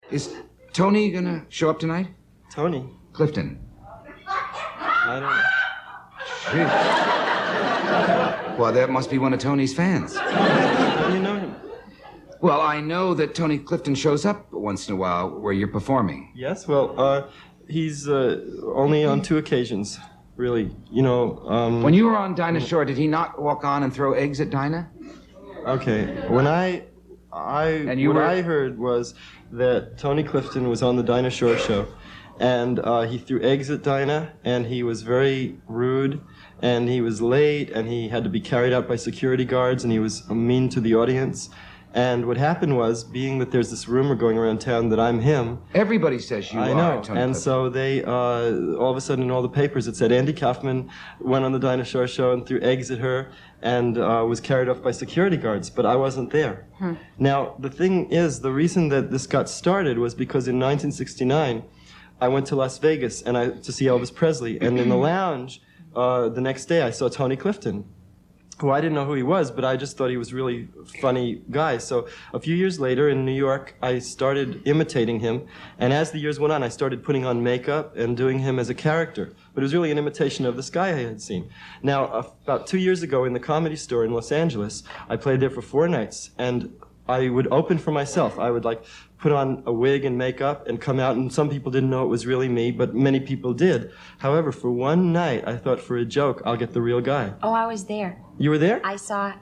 Is Tony gonna show up tonight? Tony? Clifton. I don't know. Gee. Well, that must be one of Tony's fans. How do you know him? Well, I know that Tony Clifton shows up once in a while where you're performing. Yes, well, he's only on 2 occasions, really. You know, When you were on Dinah Shore, did he not walk on and throw eggs at Dinah? Okay, when I heard was that Tony Clifton was on the Dinah Shore show, and he threw eggs at Dinah, and he was very rude, and he was late, and he had to be carried out by security guards, and he was mean to the audience. And what happened was, being that there's this rumor going around town that I'm him. Everybody says you are. I know. Tony And Clifton. so they, all of a sudden in all the papers, it said Andy Kaufman went on the Dinah Shore show and threw eggs at her and was carried off by security guards, but I wasn't there. Now, the thing is, the reason that this got started was because in 1969, I went to Las Vegas to see Elvis Presley, and in the lounge the next day I saw Tony Clifton, who I didn't know who he was, but I just thought he was a really funny guy. So a few years later in New York, I started imitating him, and as the years went on, I started putting on makeup and doing him as a character. But it was really an imitation of this guy I had seen. Now, about 2 years ago in the Comedy Store in Los Angeles, I played there for 4 nights, and I would open for myself. I would put on a wig and makeup and come out, and some people didn't know it was really me, but many people did. However, for one night, I thought for a joke, I'll get the real guy. Oh, I was there. You were there? I saw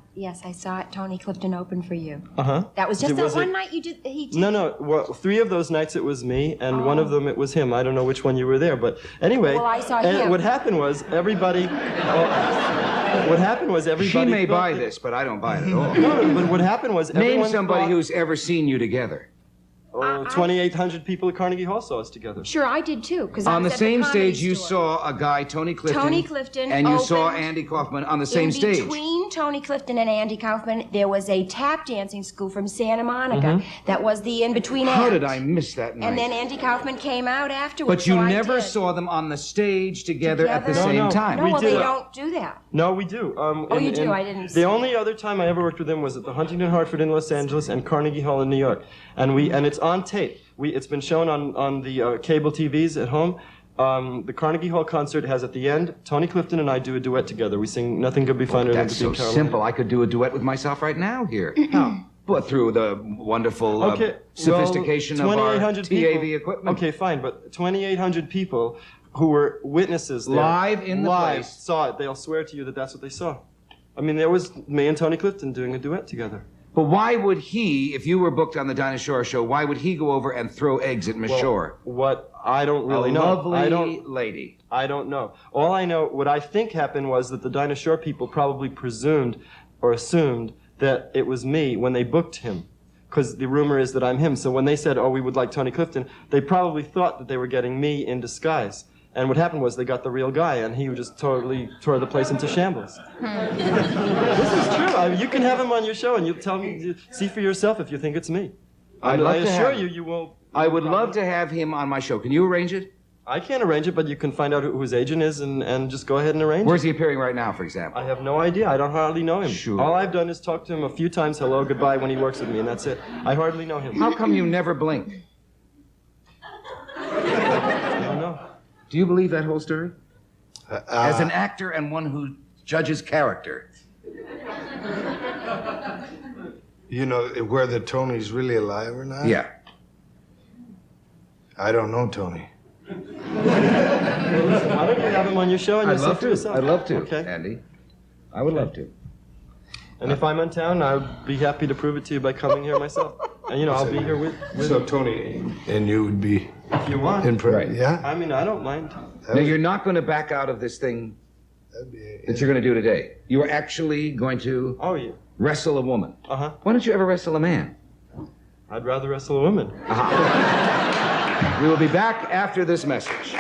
Tony Clifton open for you. Uh-huh. That was just that one night he did. No. Well, 3 of those nights it was me, and one of them it was him. I don't know which one you were there, but anyway. Well, I saw him. What happened was everybody. What happened was everybody. She may buy this, but I don't buy it at all. No, but what happened was Name somebody who's ever seen you together. 2,800 people at Carnegie Hall saw us together. Sure, I did too. On the same stage, you saw a guy, Tony Clifton. And you saw Andy Kaufman on the same stage. Between Tony Clifton and Andy Kaufman, there was a tap dancing school from Santa Monica. That was the in-between act. How did I miss that night? And then Andy Kaufman came out afterwards. But you never saw them on the stage together at the same time. No, well, they don't do that. No, we do. You do? I didn't see The only other time I ever worked with him was at the Huntington Hartford in Los Angeles and Carnegie Hall in New York. And it's on tape. It's been shown on the cable TVs at home. The Carnegie Hall concert has at the end, Tony Clifton and I do a duet together. We sing Nothing Could Be Finer Than to Be That's so simple. I could do a duet with myself right now here. How? But through the wonderful sophistication of our TAV equipment. Okay, fine, but 2,800 people who were witnesses there, live in the place, saw it. They'll swear to you that that's what they saw. I mean, there was me and Tony Clifton doing a duet together. But why would he, if you were booked on the Dinah Shore show, why would he go over and throw eggs at Miss Shore? What I don't really know. Lovely lady. I don't know. All I know, what I think happened was that the Dinah Shore people probably presumed or assumed that it was me when they booked him. Because the rumor is that I'm him. So when they said, oh, we would like Tony Clifton, they probably thought that they were getting me in disguise. And what happened was they got the real guy, and he just totally tore the place into shambles. This is true. I mean, you can have him on your show, and you tell me, see for yourself if you think it's me. I assure you, you will. I would love to have him on my show. Can you arrange it? I can't arrange it, but you can find out who his agent is and just go ahead and arrange it. Where's he appearing right now, for example? I have no idea. I don't hardly know him. Sure. All I've done is talk to him a few times, hello, goodbye, when he works with me, and that's it. I hardly know him. How come you never blink? I don't know. Do you believe that whole story? As an actor and one who judges character. You know whether Tony's really alive or not? Yeah. I don't know Tony. Well, listen, why don't you have him on your show and you'll see for yourself? I'd love to, okay. Andy. I would love to. And if I'm in town, I'd be happy to prove it to you by coming here myself. And, I'll be here with So Tony and you would be... If you want. Right. Yeah? I mean, I don't mind. Now, you're not going to back out of this thing that you're going to do today. You are actually going to wrestle a woman. Uh-huh. Why don't you ever wrestle a man? I'd rather wrestle a woman. We will be back after this message.